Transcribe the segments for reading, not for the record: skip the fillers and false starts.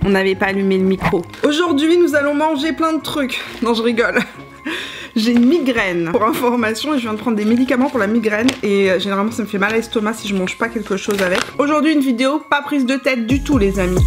On n'avait pas allumé le micro. Aujourd'hui, nous allons manger plein de trucs. Non, je rigole. J'ai une migraine. Pour information, je viens de prendre des médicaments pour la migraine et généralement ça me fait mal à l'estomac si je mange pas quelque chose avec. Aujourd'hui, une vidéo pas prise de tête du tout, les amis.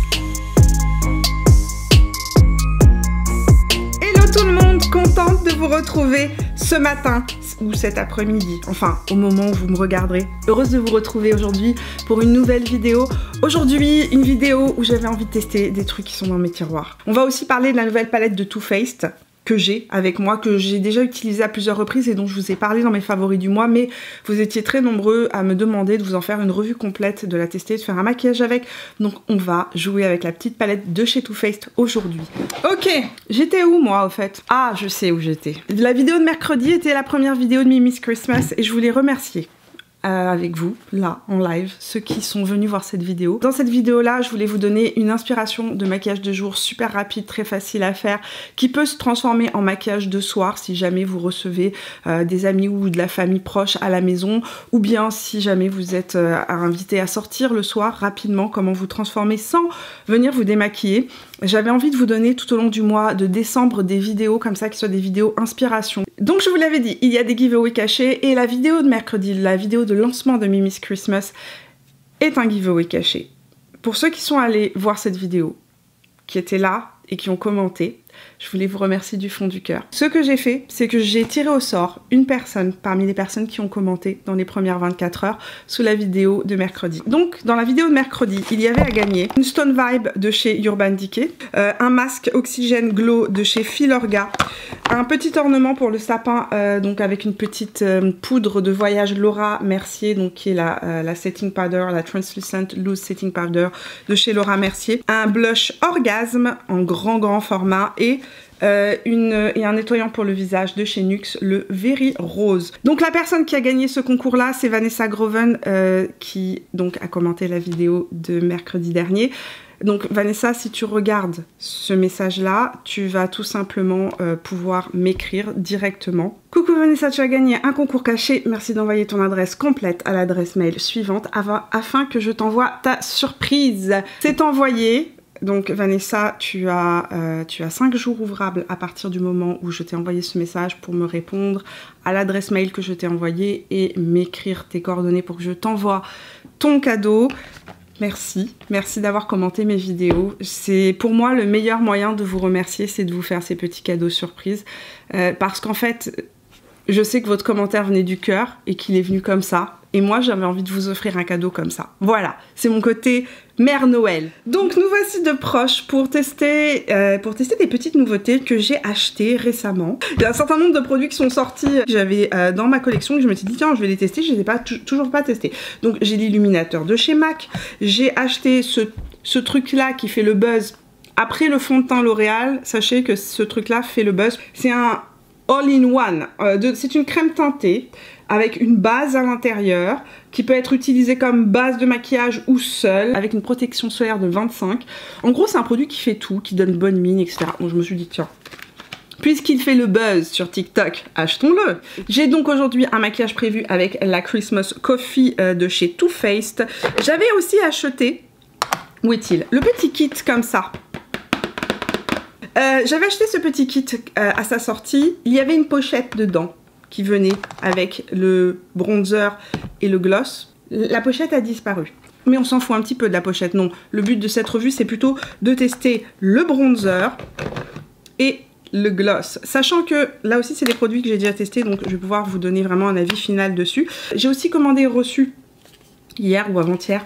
Hello tout le monde, contente de vous retrouver ce matin ou cet après-midi, enfin au moment où vous me regarderez. Heureuse de vous retrouver aujourd'hui pour une nouvelle vidéo. Aujourd'hui, une vidéo où j'avais envie de tester des trucs qui sont dans mes tiroirs. On va aussi parler de la nouvelle palette de Too Faced que j'ai avec moi, que j'ai déjà utilisé à plusieurs reprises et dont je vous ai parlé dans mes favoris du mois, mais vous étiez très nombreux à me demander de vous en faire une revue complète, de la tester, de faire un maquillage avec. Donc on va jouer avec la petite palette de chez Too Faced aujourd'hui. Ok, j'étais où moi au fait? Ah, je sais où j'étais. La vidéo de mercredi était la première vidéo de Mimi's Christmas et je voulais remercier avec vous, là, en live, ceux qui sont venus voir cette vidéo. Dans cette vidéo-là, je voulais vous donner une inspiration de maquillage de jour super rapide, très facile à faire, qui peut se transformer en maquillage de soir si jamais vous recevez des amis ou de la famille proche à la maison, ou bien si jamais vous êtes invité à sortir le soir rapidement, comment vous transformer sans venir vous démaquiller. J'avais envie de vous donner tout au long du mois de décembre des vidéos comme ça qui soient des vidéos inspiration. Donc je vous l'avais dit, il y a des giveaways cachés et la vidéo de mercredi, la vidéo de lancement de Mimi's Christmas est un giveaway caché. Pour ceux qui sont allés voir cette vidéo, qui étaient là et qui ont commenté, je voulais vous remercier du fond du cœur. Ce que j'ai fait, c'est que j'ai tiré au sort une personne parmi les personnes qui ont commenté dans les premières 24 heures sous la vidéo de mercredi. Donc, dans la vidéo de mercredi, il y avait à gagner une Stone Vibe de chez Urban Decay, un masque Oxygène Glow de chez Filorga, un petit ornement pour le sapin, donc avec une petite poudre de voyage Laura Mercier, donc qui est la setting powder, la Translucent Loose Setting Powder de chez Laura Mercier, un blush Orgasme en grand format et un nettoyant pour le visage de chez NYX, le Very Rose. Donc la personne qui a gagné ce concours là, c'est Vanessa Groven qui donc a commenté la vidéo de mercredi dernier. Donc Vanessa, si tu regardes ce message là, tu vas tout simplement pouvoir m'écrire directement. Coucou Vanessa, tu as gagné un concours caché, merci d'envoyer ton adresse complète à l'adresse mail suivante afin que je t'envoie ta surprise. C'est envoyé. Donc Vanessa, tu as 5 jours ouvrables à partir du moment où je t'ai envoyé ce message pour me répondre à l'adresse mail que je t'ai envoyée et m'écrire tes coordonnées pour que je t'envoie ton cadeau. Merci d'avoir commenté mes vidéos. C'est pour moi le meilleur moyen de vous remercier, c'est de vous faire ces petits cadeaux surprises. Parce qu'en fait, je sais que votre commentaire venait du cœur et qu'il est venu comme ça. Et moi, j'avais envie de vous offrir un cadeau comme ça. Voilà, c'est mon côté Mère Noël. Donc, nous voici de proches pour tester des petites nouveautés que j'ai achetées récemment. Il y a un certain nombre de produits qui sont sortis, que j'avais dans ma collection, que je me suis dit, tiens, je vais les tester. Je ne les ai toujours pas testés. Donc, j'ai l'illuminateur de chez MAC. J'ai acheté ce truc-là qui fait le buzz. Après le fond de teint L'Oréal, sachez que ce truc-là fait le buzz. C'est un all-in-one. C'est une crème teintée avec une base à l'intérieur qui peut être utilisée comme base de maquillage ou seule, avec une protection solaire de 25. En gros, c'est un produit qui fait tout, qui donne bonne mine, etc. Donc je me suis dit, tiens, puisqu'il fait le buzz sur TikTok, achetons-le. J'ai donc aujourd'hui un maquillage prévu avec la Christmas Coffee de chez Too Faced. J'avais aussi acheté, où est-il? Le petit kit comme ça. J'avais acheté ce petit kit à sa sortie. Il y avait une pochette dedans qui venait avec le bronzer et le gloss. La pochette a disparu. Mais on s'en fout un petit peu de la pochette, non. Le but de cette revue, c'est plutôt de tester le bronzer et le gloss. Sachant que là aussi, c'est des produits que j'ai déjà testés, donc je vais pouvoir vous donner vraiment un avis final dessus. J'ai aussi commandé et reçu, hier ou avant-hier,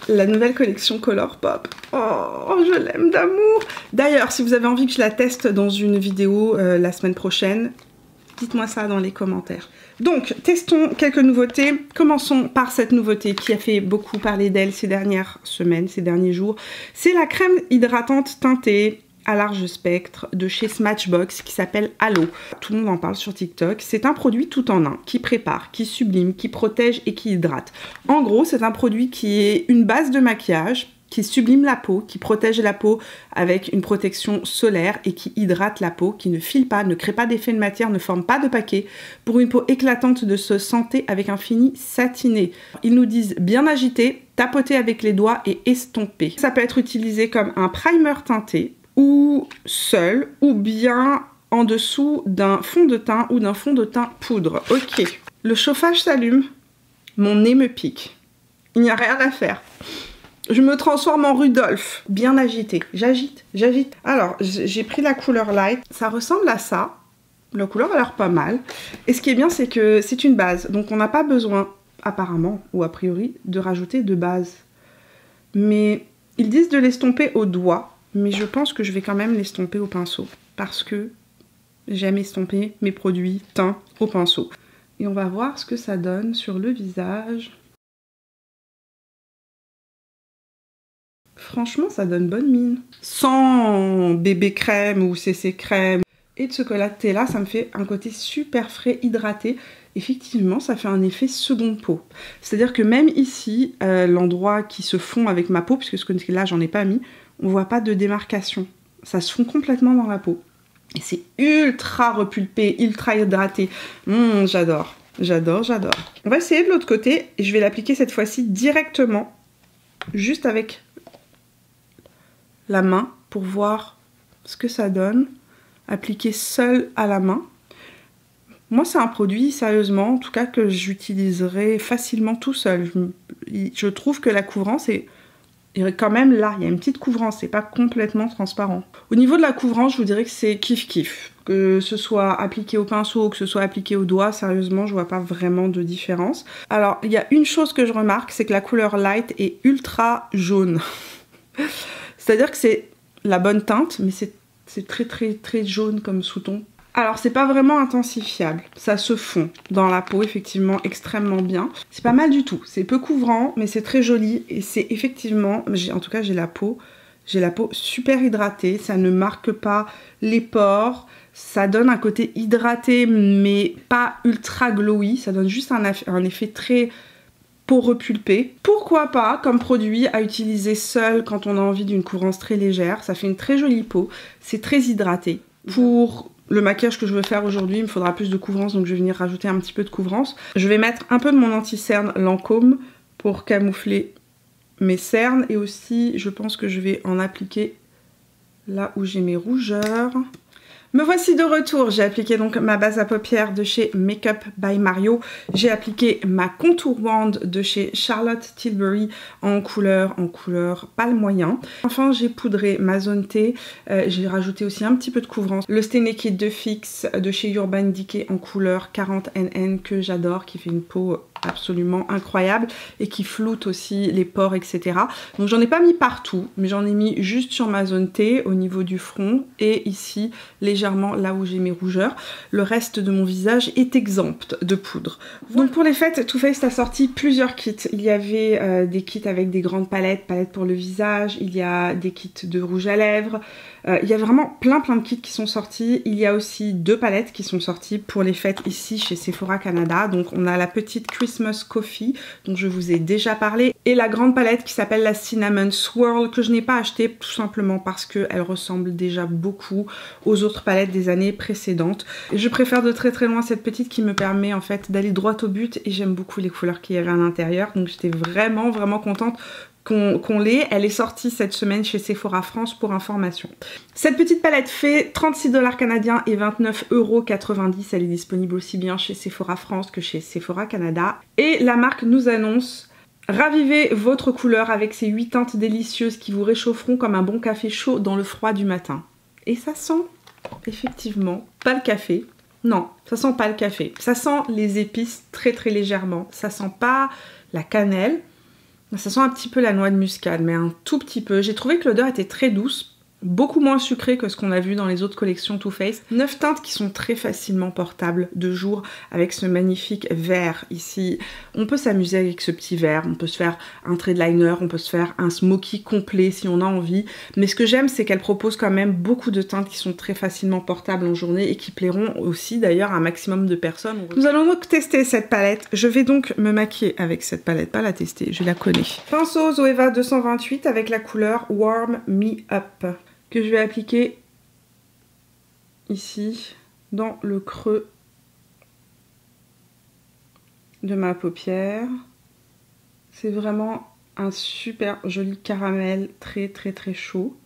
la nouvelle collection Colourpop. Oh, je l'aime d'amour. D'ailleurs, si vous avez envie que je la teste dans une vidéo la semaine prochaine, dites-moi ça dans les commentaires. Donc, testons quelques nouveautés. Commençons par cette nouveauté qui a fait beaucoup parler d'elle ces dernières semaines, ces derniers jours. C'est la crème hydratante teintée à large spectre de chez Smashbox qui s'appelle Halo. Tout le monde en parle sur TikTok. C'est un produit tout en un qui prépare, qui sublime, qui protège et qui hydrate. En gros, c'est un produit qui est une base de maquillage qui sublime la peau, qui protège la peau avec une protection solaire et qui hydrate la peau, qui ne file pas, ne crée pas d'effet de matière, ne forme pas de paquets, pour une peau éclatante de se santé avec un fini satiné. Ils nous disent bien agiter, tapoter avec les doigts et estomper. Ça peut être utilisé comme un primer teinté, ou seul, ou bien en dessous d'un fond de teint ou d'un fond de teint poudre. Ok, le chauffage s'allume, mon nez me pique. Il n'y a rien à faire. Je me transforme en Rudolph, bien agité. J'agite, j'agite. Alors, j'ai pris la couleur light. Ça ressemble à ça. La couleur a l'air pas mal. Et ce qui est bien, c'est que c'est une base. Donc, on n'a pas besoin, apparemment, ou a priori, de rajouter de base. Mais ils disent de l'estomper au doigt. Mais je pense que je vais quand même l'estomper au pinceau. Parce que j'aime estomper mes produits teints au pinceau. Et on va voir ce que ça donne sur le visage. Franchement, ça donne bonne mine. Sans bébé crème ou CC crème et de ce chocolat-là, ça me fait un côté super frais, hydraté. Effectivement, ça fait un effet seconde peau. C'est-à-dire que même ici, l'endroit qui se fond avec ma peau, puisque ce côté-là, j'en ai pas mis, on voit pas de démarcation. Ça se fond complètement dans la peau. Et c'est ultra repulpé, ultra hydraté. J'adore, j'adore, j'adore. On va essayer de l'autre côté et je vais l'appliquer cette fois-ci directement, juste avec la main pour voir ce que ça donne, appliqué seul à la main. Moi, c'est un produit, sérieusement, en tout cas, que j'utiliserai facilement tout seul. Je trouve que la couvrance est quand même là. Il y a une petite couvrance, c'est pas complètement transparent. Au niveau de la couvrance, je vous dirais que c'est kiff-kiff. Que ce soit appliqué au pinceau ou que ce soit appliqué au doigt, sérieusement, je vois pas vraiment de différence. Alors, il y a une chose que je remarque, c'est que la couleur light est ultra jaune. C'est-à-dire que c'est la bonne teinte, mais c'est très très très jaune comme sous-ton. Alors c'est pas vraiment intensifiable, ça se fond dans la peau effectivement extrêmement bien. C'est pas mal du tout, c'est peu couvrant mais c'est très joli et c'est effectivement, en tout cas j'ai la peau super hydratée, ça ne marque pas les pores, ça donne un côté hydraté mais pas ultra glowy, ça donne juste un effet très peau repulpée. Pourquoi pas comme produit à utiliser seul quand on a envie d'une couvrance très légère, ça fait une très jolie peau, c'est très hydraté. Pour le maquillage que je veux faire aujourd'hui, il me faudra plus de couvrance, donc je vais venir rajouter un petit peu de couvrance. Je vais mettre un peu de mon anti-cerne Lancôme pour camoufler mes cernes et aussi je pense que je vais en appliquer là où j'ai mes rougeurs. Me voici de retour, j'ai appliqué donc ma base à paupières de chez Makeup by Mario. J'ai appliqué ma contour wand de chez Charlotte Tilbury en couleur pâle moyen. Enfin, j'ai poudré ma zone T, j'ai rajouté aussi un petit peu de couvrance. Le Stay Naked de Fix de chez Urban Decay en couleur 40NN que j'adore, qui fait une peau absolument incroyable et qui floute aussi les pores, etc. Donc j'en ai pas mis partout, mais j'en ai mis juste sur ma zone T au niveau du front et ici légèrement là où j'ai mes rougeurs. Le reste de mon visage est exempt de poudre. Donc pour les fêtes, Too Faced a sorti plusieurs kits. Il y avait des kits avec des grandes palettes pour le visage, il y a des kits de rouge à lèvres, il y a vraiment plein de kits qui sont sortis. Il y a aussi 2 palettes qui sont sorties pour les fêtes ici chez Sephora Canada. Donc on a la petite Christmas Coffee dont je vous ai déjà parlé et la grande palette qui s'appelle la Cinnamon Swirl que je n'ai pas achetée tout simplement parce qu'elle ressemble déjà beaucoup aux autres palettes des années précédentes. Je préfère de très très loin cette petite qui me permet en fait d'aller droit au but et j'aime beaucoup les couleurs qu'il y avait à l'intérieur. Donc j'étais vraiment contente qu'on l'ait. Elle est sortie cette semaine chez Sephora France pour information. Cette petite palette fait 36$ canadiens et 29,90 €. Elle est disponible aussi bien chez Sephora France que chez Sephora Canada. Et la marque nous annonce: ravivez votre couleur avec ces 8 teintes délicieuses qui vous réchaufferont comme un bon café chaud dans le froid du matin. Et ça sent effectivement pas le café. Non, ça sent pas le café. Ça sent les épices très très légèrement. Ça sent pas la cannelle. Ça sent un petit peu la noix de muscade, mais un tout petit peu. J'ai trouvé que l'odeur était très douce. beaucoup moins sucré que ce qu'on a vu dans les autres collections Too Faced. 9 teintes qui sont très facilement portables de jour avec ce magnifique vert ici. On peut s'amuser avec ce petit vert, on peut se faire un trait de liner, on peut se faire un smoky complet si on a envie. Mais ce que j'aime, c'est qu'elle propose quand même beaucoup de teintes qui sont très facilement portables en journée et qui plairont aussi d'ailleurs à un maximum de personnes. Nous allons donc tester cette palette. Je vais donc me maquiller avec cette palette, pas la tester, je la connais. Pinceau Zoeva 228 avec la couleur Warm Me Up, que je vais appliquer ici dans le creux de ma paupière. C'est vraiment un super joli caramel très chaud.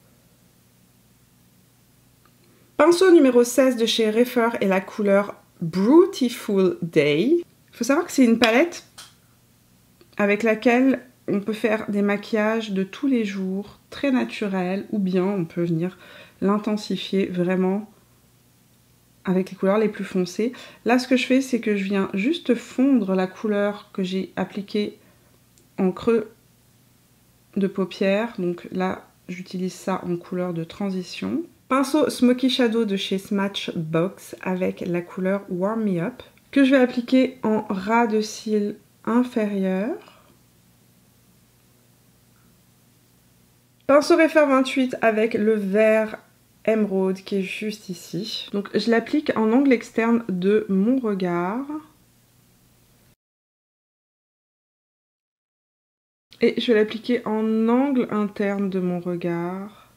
Pinceau numéro 16 de chez Refer et la couleur Beautiful Day. Il faut savoir que c'est une palette avec laquelle on peut faire des maquillages de tous les jours, très naturels, ou bien on peut venir l'intensifier vraiment avec les couleurs les plus foncées. Là, ce que je fais, c'est que je viens juste fondre la couleur que j'ai appliquée en creux de paupière. Donc là, j'utilise ça en couleur de transition. Pinceau Smoky Shadow de chez Smashbox avec la couleur Warm Me Up, que je vais appliquer en ras de cils inférieur. Pinceau Refer 28 avec le vert émeraude qui est juste ici. Donc je l'applique en angle externe de mon regard. Et je vais l'appliquer en angle interne de mon regard.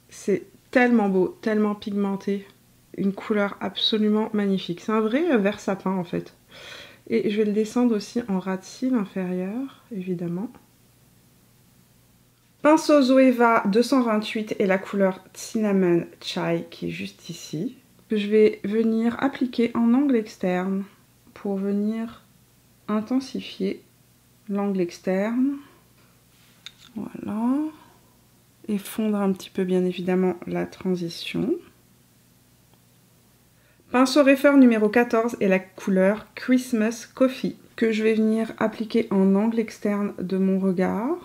C'est tellement beau, tellement pigmenté. Une couleur absolument magnifique. C'est un vrai vert sapin en fait. Et je vais le descendre aussi en ras de cils inférieur, évidemment. Pinceau Zoeva 228 et la couleur Cinnamon Chai qui est juste ici. Que je vais venir appliquer en angle externe pour venir intensifier l'angle externe. Voilà. Et fondre un petit peu bien évidemment la transition. Pinceau Refer numéro 14 et la couleur Christmas Coffee que je vais venir appliquer en angle externe de mon regard.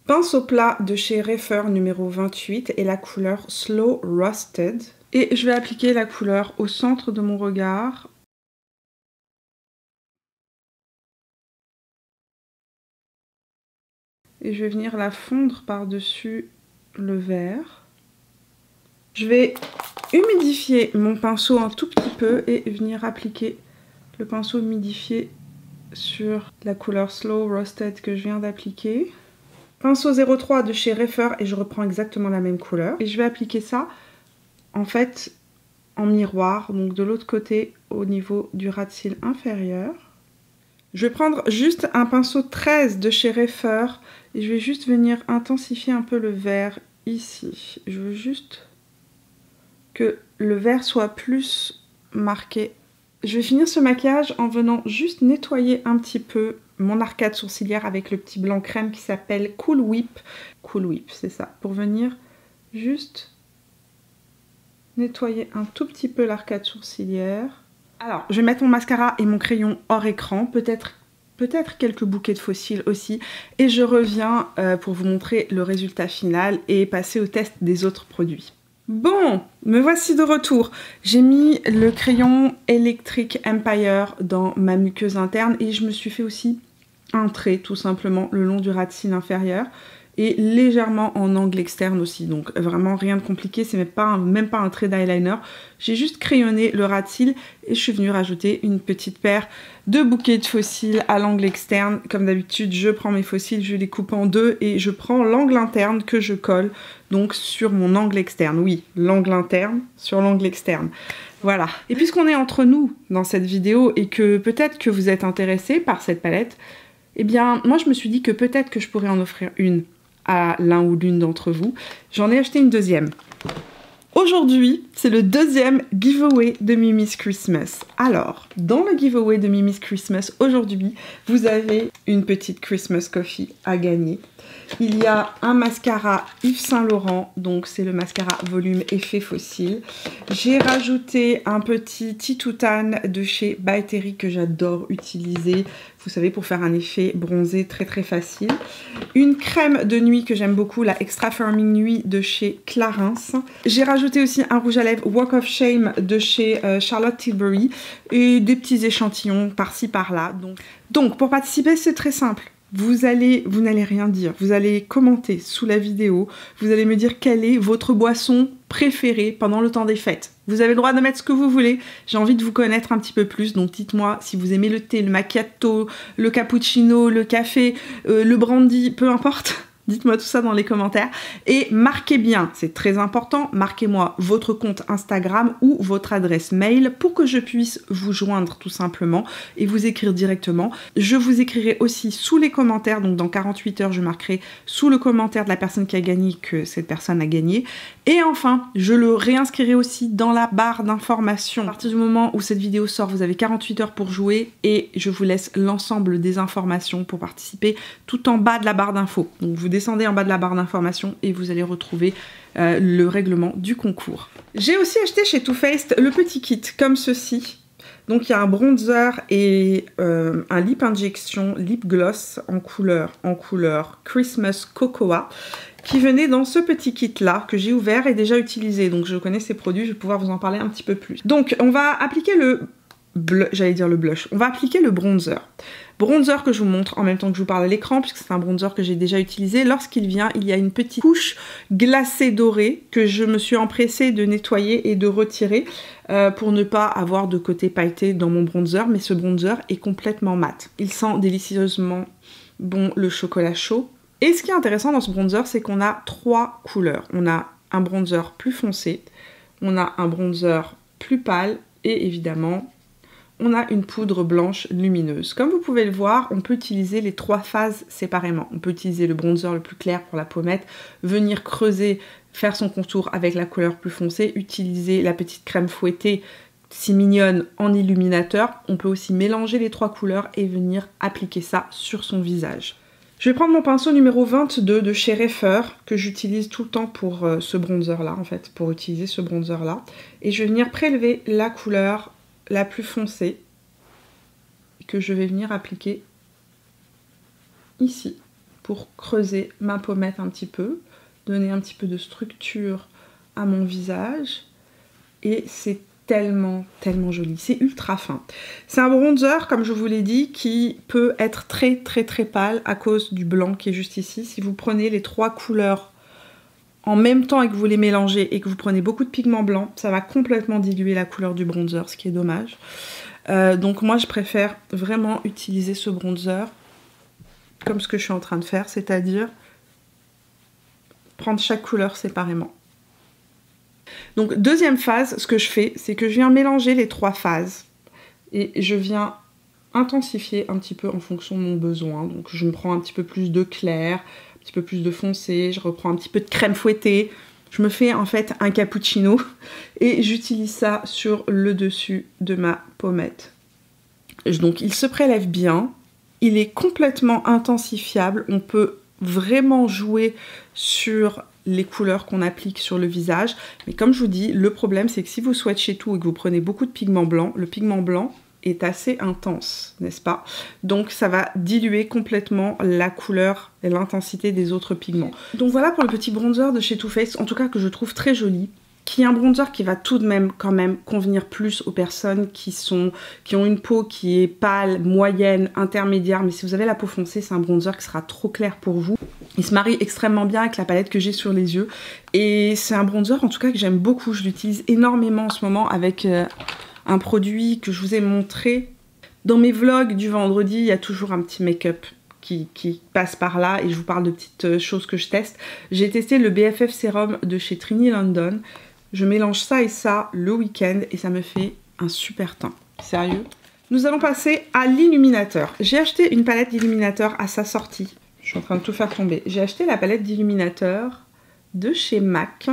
Pinceau plat de chez Refer numéro 28 et la couleur Slow Rusted. Et je vais appliquer la couleur au centre de mon regard. Et je vais venir la fondre par-dessus le vert. Je vais humidifier mon pinceau un tout petit peu et venir appliquer le pinceau humidifié sur la couleur Slow Rusted que je viens d'appliquer. Pinceau 03 de chez Refer et je reprends exactement la même couleur. Et je vais appliquer ça en fait en miroir, donc de l'autre côté au niveau du ras de cils inférieur. Je vais prendre juste un pinceau 13 de chez Refer et je vais juste venir intensifier un peu le vert ici. Je veux juste que le vert soit plus marqué. Je vais finir ce maquillage en venant juste nettoyer un petit peu mon arcade sourcilière avec le petit blanc crème qui s'appelle Cool Whip. Cool Whip, c'est ça. Pour venir juste nettoyer un tout petit peu l'arcade sourcilière. Alors, je vais mettre mon mascara et mon crayon hors écran, peut-être quelques bouquets de fossiles aussi. Et je reviens pour vous montrer le résultat final et passer au test des autres produits. Bon, me voici de retour. J'ai mis le crayon Electric Empire dans ma muqueuse interne et je me suis fait aussi un trait tout simplement le long du ras de cils inférieur et légèrement en angle externe aussi. Donc vraiment rien de compliqué, c'est même pas un trait d'eyeliner. J'ai juste crayonné le ras de cils et je suis venue rajouter une petite paire de bouquets de faux cils à l'angle externe. Comme d'habitude, je prends mes faux cils, je les coupe en deux et je prends l'angle interne que je colle donc sur mon angle externe. Oui, l'angle interne sur l'angle externe. Voilà. Et puisqu'on est entre nous dans cette vidéo et que peut-être que vous êtes intéressés par cette palette, eh bien moi je me suis dit que peut-être que je pourrais en offrir une à l'un ou l'une d'entre vous. J'en ai acheté une deuxième. Aujourd'hui, c'est le deuxième giveaway de Mimi's Christmas. Alors, dans le giveaway de Mimi's Christmas, aujourd'hui, vous avez une petite Christmas coffee à gagner. Il y a un mascara Yves Saint Laurent, donc c'est le mascara volume effet fossile. J'ai rajouté un petit Titoutane de chez By Terry que j'adore utiliser, vous savez, pour faire un effet bronzé très très facile. Une crème de nuit que j'aime beaucoup, la Extra Firming Nuit de chez Clarins. J'ai rajouté aussi un rouge à lèvres Walk of Shame de chez Charlotte Tilbury et des petits échantillons par-ci par-là. Donc pour participer, c'est très simple. Vous n'allez rien dire, vous allez commenter sous la vidéo, vous allez me dire quelle est votre boisson préférée pendant le temps des fêtes. Vous avez le droit de mettre ce que vous voulez, j'ai envie de vous connaître un petit peu plus, donc dites-moi si vous aimez le thé, le macchiato, le cappuccino, le café, le brandy, peu importe. Dites-moi tout ça dans les commentaires et marquez bien, c'est très important, marquez-moi votre compte Instagram ou votre adresse mail pour que je puisse vous joindre tout simplement et vous écrire directement. Je vous écrirai aussi sous les commentaires, donc dans 48 heures je marquerai sous le commentaire de la personne qui a gagné que cette personne a gagné. Et enfin, je le réinscrirai aussi dans la barre d'informations. À partir du moment où cette vidéo sort, vous avez 48 heures pour jouer et je vous laisse l'ensemble des informations pour participer tout en bas de la barre d'infos. Donc vous descendez en bas de la barre d'informations et vous allez retrouver le règlement du concours. J'ai aussi acheté chez Too Faced le petit kit comme ceci. Donc il y a un bronzer et un lip injection lip gloss en couleur Christmas Cocoa qui venait dans ce petit kit là que j'ai ouvert et déjà utilisé. Donc je connais ces produits, je vais pouvoir vous en parler un petit peu plus. Donc on va appliquer le blush, on va appliquer le bronzer. Bronzer que je vous montre en même temps que je vous parle à l'écran puisque c'est un bronzer que j'ai déjà utilisé. Lorsqu'il vient, il y a une petite couche glacée dorée que je me suis empressée de nettoyer et de retirer pour ne pas avoir de côté pailleté dans mon bronzer, mais ce bronzer est complètement mat. Il sent délicieusement bon le chocolat chaud. Et ce qui est intéressant dans ce bronzer, c'est qu'on a 3 couleurs. On a un bronzer plus foncé, on a un bronzer plus pâle et évidemment on a une poudre blanche lumineuse. Comme vous pouvez le voir, on peut utiliser les 3 phases séparément. On peut utiliser le bronzer le plus clair pour la pommette, venir creuser, faire son contour avec la couleur plus foncée, utiliser la petite crème fouettée si mignonne en illuminateur. On peut aussi mélanger les 3 couleurs et venir appliquer ça sur son visage. Je vais prendre mon pinceau numéro 22 de chez Refer, que j'utilise tout le temps pour ce bronzer-là, en fait, pour utiliser ce bronzer-là. Et je vais venir prélever la couleur la plus foncée que je vais venir appliquer ici pour creuser ma pommette un petit peu, donner un petit peu de structure à mon visage et c'est tellement joli, c'est ultra fin. C'est un bronzer comme je vous l'ai dit qui peut être très pâle à cause du blanc qui est juste ici. Si vous prenez les 3 couleurs en même temps et que vous les mélangez et que vous prenez beaucoup de pigments blancs, ça va complètement diluer la couleur du bronzer, ce qui est dommage. Donc moi je préfère vraiment utiliser ce bronzer comme ce que je suis en train de faire, c'est-à-dire prendre chaque couleur séparément. Donc deuxième phase, ce que je fais, c'est que je viens mélanger les 3 phases et je viens intensifier un petit peu en fonction de mon besoin. Donc je me prends un petit peu plus de clair, un petit peu plus de foncé, je reprends un petit peu de crème fouettée, je me fais en fait un cappuccino et j'utilise ça sur le dessus de ma pommette. Donc il se prélève bien, il est complètement intensifiable, on peut vraiment jouer sur les couleurs qu'on applique sur le visage, mais comme je vous dis, le problème c'est que si vous swatchez tout et que vous prenez beaucoup de pigment blanc, le pigment blanc est assez intense, n'est-ce pas? Donc ça va diluer complètement la couleur et l'intensité des autres pigments. Donc voilà pour le petit bronzer de chez Too Faced, en tout cas que je trouve très joli, qui est un bronzer qui va tout de même quand même convenir plus aux personnes qui ont une peau qui est pâle, moyenne, intermédiaire, mais si vous avez la peau foncée, c'est un bronzer qui sera trop clair pour vous. Il se marie extrêmement bien avec la palette que j'ai sur les yeux et c'est un bronzer en tout cas que j'aime beaucoup, je l'utilise énormément en ce moment avec un produit que je vous ai montré. Dans mes vlogs du vendredi, il y a toujours un petit make-up qui passe par là et je vous parle de petites choses que je teste. J'ai testé le BFF Sérum de chez Trini London. Je mélange ça et ça le week-end et ça me fait un super teint. Sérieux. Nous allons passer à l'illuminateur. J'ai acheté une palette d'illuminateur à sa sortie. Je suis en train de tout faire tomber. J'ai acheté la palette d'illuminateur de chez MAC,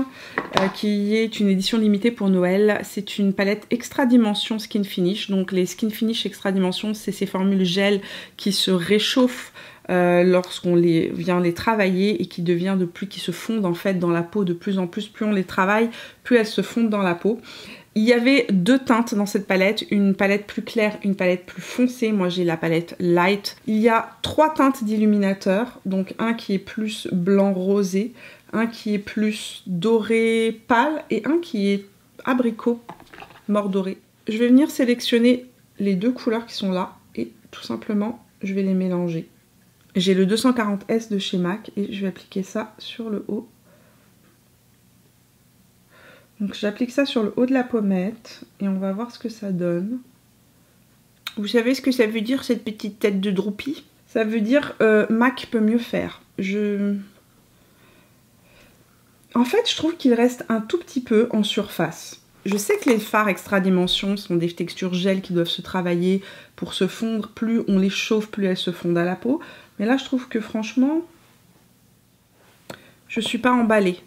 qui est une édition limitée pour Noël. C'est une palette extra dimension Skin Finish. Donc les Skin Finish extra dimension, c'est ces formules gel qui se réchauffent lorsqu'on vient les travailler et qui se fondent en fait dans la peau de plus en plus. Plus on les travaille, plus elles se fondent dans la peau. Il y avait 2 teintes dans cette palette, une palette plus claire, une palette plus foncée. Moi j'ai la palette light. Il y a 3 teintes d'illuminateur, donc un qui est plus blanc rosé, un qui est plus doré pâle et un qui est abricot mort doré. Je vais venir sélectionner les 2 couleurs qui sont là et tout simplement je vais les mélanger. J'ai le 240S de chez MAC et je vais appliquer ça sur le haut. Donc j'applique ça sur le haut de la pommette et on va voir ce que ça donne. Vous savez ce que ça veut dire cette petite tête de Droopy? Ça veut dire MAC peut mieux faire. En fait je trouve qu'il reste un tout petit peu en surface. Je sais que les fards extra dimension sont des textures gel qui doivent se travailler pour se fondre. Plus on les chauffe, plus elles se fondent à la peau. Mais là je trouve que franchement, je suis pas emballée.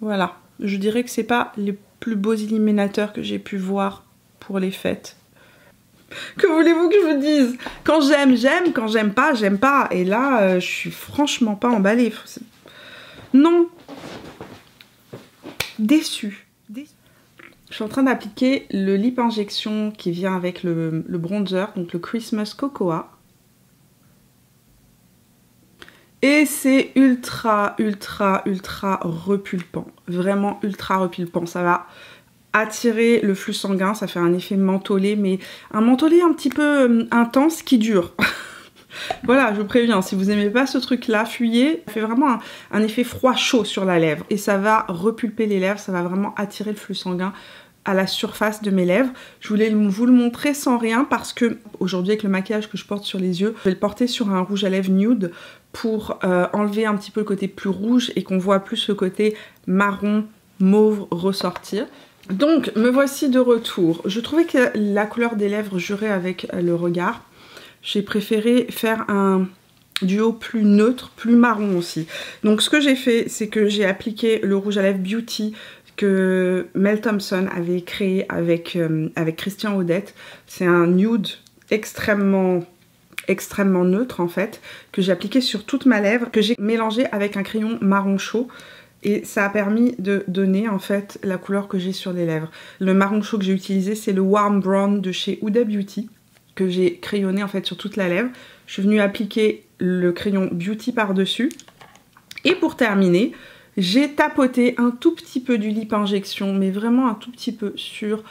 Voilà. Je dirais que c'est pas les plus beaux illuminateurs que j'ai pu voir pour les fêtes. Que voulez-vous que je vous dise? Quand j'aime, j'aime. Quand j'aime pas, j'aime pas. Et là, je suis franchement pas emballée. Non. Déçue. Je suis en train d'appliquer le lip injection qui vient avec le bronzer, donc le Christmas Cocoa. Et c'est ultra repulpant. Vraiment ultra repulpant. Ça va attirer le flux sanguin, ça fait un effet mentholé, mais un mentholé un petit peu intense qui dure. Voilà, je vous préviens, si vous aimez pas ce truc-là, fuyez. Ça fait vraiment un effet froid-chaud sur la lèvre. Et ça va repulper les lèvres, ça va vraiment attirer le flux sanguin à la surface de mes lèvres. Je voulais vous le montrer sans rien parce que aujourd'hui avec le maquillage que je porte sur les yeux, je vais le porter sur un rouge à lèvres nude pour enlever un petit peu le côté plus rouge et qu'on voit plus le côté marron mauve ressortir. Donc me voici de retour. Je trouvais que la couleur des lèvres jurait avec le regard. J'ai préféré faire un duo plus neutre, plus marron aussi. Donc ce que j'ai fait, c'est que j'ai appliqué le rouge à lèvres Beauty que Mel Thompson avait créé avec Christian Odette. C'est un nude extrêmement neutre en fait, que j'ai appliqué sur toute ma lèvre, que j'ai mélangé avec un crayon marron chaud. Et ça a permis de donner en fait la couleur que j'ai sur les lèvres. Le marron chaud que j'ai utilisé, c'est le Warm Brown de chez Huda Beauty, que j'ai crayonné en fait sur toute la lèvre. Je suis venue appliquer le crayon Beauty par-dessus. Et pour terminer, j'ai tapoté un tout petit peu du lip injection, mais vraiment un tout petit peu sur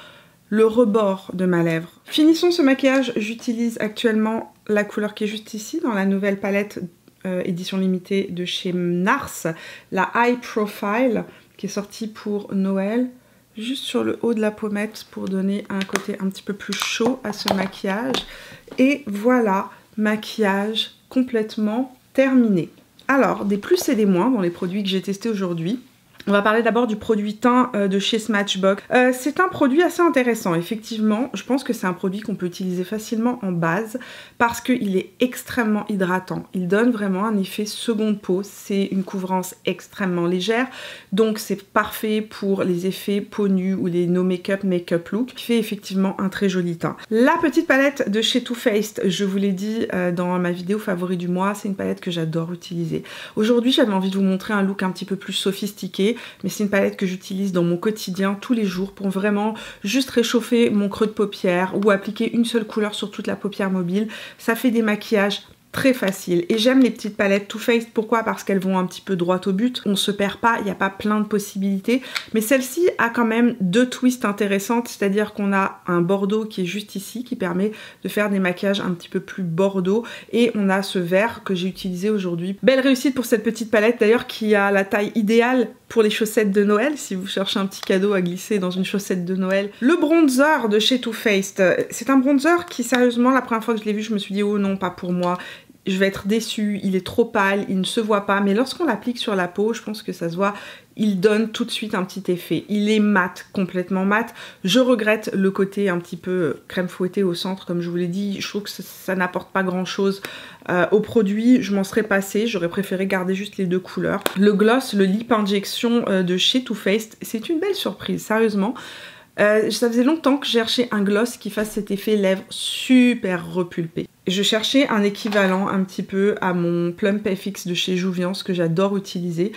le rebord de ma lèvre. Finissons ce maquillage, j'utilise actuellement la couleur qui est juste ici, dans la nouvelle palette édition limitée de chez NARS, la High Profile, qui est sortie pour Noël, juste sur le haut de la pommette pour donner un côté un petit peu plus chaud à ce maquillage. Et voilà, maquillage complètement terminé. Alors, des plus et des moins dans les produits que j'ai testés aujourd'hui. On va parler d'abord du produit teint de chez Smashbox. C'est un produit assez intéressant, effectivement. Je pense que c'est un produit qu'on peut utiliser facilement en base parce qu'il est extrêmement hydratant. Il donne vraiment un effet seconde peau. C'est une couvrance extrêmement légère, donc c'est parfait pour les effets peau nue ou les no make-up, make-up look. Il fait effectivement un très joli teint. La petite palette de chez Too Faced, je vous l'ai dit dans ma vidéo favori du mois, c'est une palette que j'adore utiliser. Aujourd'hui, j'avais envie de vous montrer un look un petit peu plus sophistiqué, mais c'est une palette que j'utilise dans mon quotidien tous les jours pour vraiment juste réchauffer mon creux de paupière ou appliquer une seule couleur sur toute la paupière mobile. Ça fait des maquillages très faciles et j'aime les petites palettes Too Faced. Pourquoi? Parce qu'elles vont un petit peu droit au but, on se perd pas, il n'y a pas plein de possibilités, mais celle-ci a quand même 2 twists intéressantes, c'est-à-dire qu'on a un bordeaux qui est juste ici qui permet de faire des maquillages un petit peu plus bordeaux et on a ce vert que j'ai utilisé aujourd'hui. Belle réussite pour cette petite palette d'ailleurs qui a la taille idéale pour les chaussettes de Noël, si vous cherchez un petit cadeau à glisser dans une chaussette de Noël. Le bronzer de chez Too Faced, c'est un bronzer qui sérieusement la première fois que je l'ai vu je me suis dit oh non pas pour moi. je vais être déçue, il est trop pâle, il ne se voit pas, mais lorsqu'on l'applique sur la peau, je pense que ça se voit, il donne tout de suite un petit effet. Il est mat, complètement mat. Je regrette le côté un petit peu crème fouettée au centre, comme je vous l'ai dit. Je trouve que ça n'apporte pas grand chose au produit. Je m'en serais passée, j'aurais préféré garder juste les deux couleurs. Le gloss, le Lip Injection de chez Too Faced, c'est une belle surprise, sérieusement. Ça faisait longtemps que je cherchais un gloss qui fasse cet effet lèvres super repulpé. Je cherchais un équivalent un petit peu à mon Plump FX de chez Jouviance que j'adore utiliser.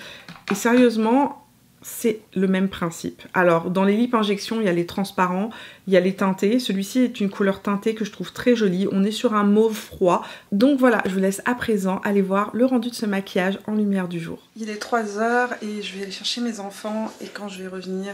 Et sérieusement, c'est le même principe. Alors, dans les lip injections, il y a les transparents, il y a les teintés. Celui-ci est une couleur teintée que je trouve très jolie. On est sur un mauve froid. Donc voilà, je vous laisse à présent aller voir le rendu de ce maquillage en lumière du jour. Il est 3 h et je vais aller chercher mes enfants. Et quand je vais revenir,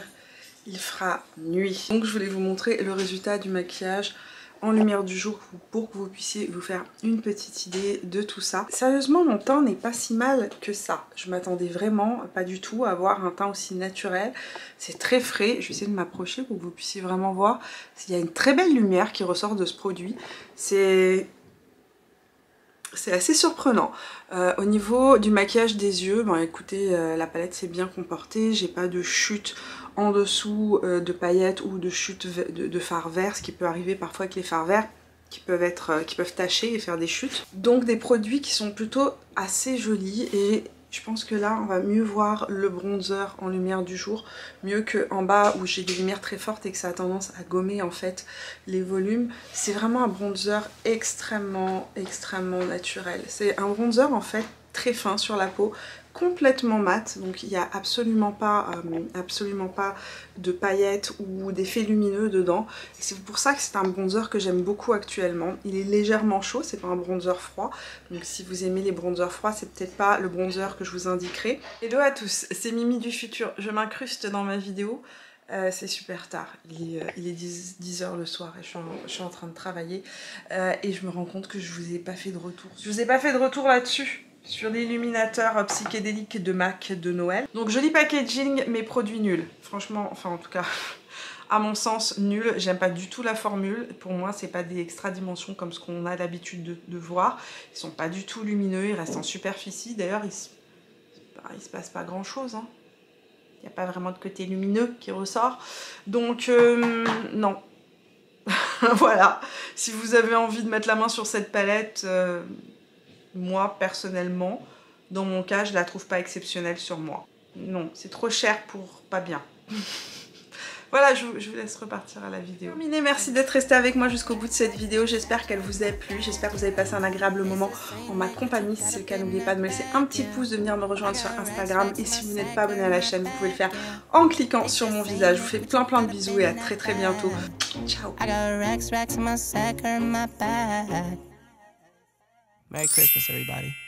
il fera nuit. Donc je voulais vous montrer le résultat du maquillage en lumière du jour pour que vous puissiez vous faire une petite idée de tout ça. Sérieusement, mon teint n'est pas si mal que ça. Je m'attendais vraiment pas du tout à avoir un teint aussi naturel. C'est très frais. Je vais essayer de m'approcher pour que vous puissiez vraiment voir. Il y a une très belle lumière qui ressort de ce produit. C'est assez surprenant. Au niveau du maquillage des yeux, bon écoutez, la palette s'est bien comportée. J'ai pas de chute en dessous de paillettes ou de chute de fard vert, ce qui peut arriver parfois avec les fards verts qui peuvent tacher et faire des chutes. Donc des produits qui sont plutôt assez jolis et je pense que là on va mieux voir le bronzer en lumière du jour, mieux qu'en bas où j'ai des lumières très fortes et que ça a tendance à gommer en fait les volumes. C'est vraiment un bronzer extrêmement naturel. C'est un bronzer en fait très fin sur la peau, complètement mat, donc il n'y a absolument pas de paillettes ou d'effets lumineux dedans. C'est pour ça que c'est un bronzer que j'aime beaucoup actuellement. Il est légèrement chaud, c'est pas un bronzer froid, donc si vous aimez les bronzers froids, c'est peut-être pas le bronzer que je vous indiquerai. Hello à tous, c'est Mimi du futur, je m'incruste dans ma vidéo. C'est super tard, il est 10 h le soir et je suis en train de travailler et je me rends compte que je vous ai pas fait de retour. Je vous ai pas fait de retour là-dessus. Sur l'illuminateur psychédélique de MAC de Noël. Donc joli packaging, mais produit nul. Franchement, enfin en tout cas, à mon sens, nul. J'aime pas du tout la formule. Pour moi, c'est pas des extra dimensions comme ce qu'on a l'habitude de voir. Ils sont pas du tout lumineux, ils restent en superficie. D'ailleurs, il se passe pas grand chose. Hein. Il n'y a pas vraiment de côté lumineux qui ressort. Donc, non. Voilà. Si vous avez envie de mettre la main sur cette palette... moi, personnellement, dans mon cas, je la trouve pas exceptionnelle sur moi. Non, c'est trop cher pour pas bien. Voilà, je vous laisse repartir à la vidéo. Terminé, merci d'être resté avec moi jusqu'au bout de cette vidéo. J'espère qu'elle vous a plu. J'espère que vous avez passé un agréable moment en ma compagnie. Si c'est le cas, n'oubliez pas de me laisser un petit pouce, de venir me rejoindre sur Instagram. Et si vous n'êtes pas abonné à la chaîne, vous pouvez le faire en cliquant sur mon visage. Je vous fais plein de bisous et à très bientôt. Ciao. Merry Christmas, everybody.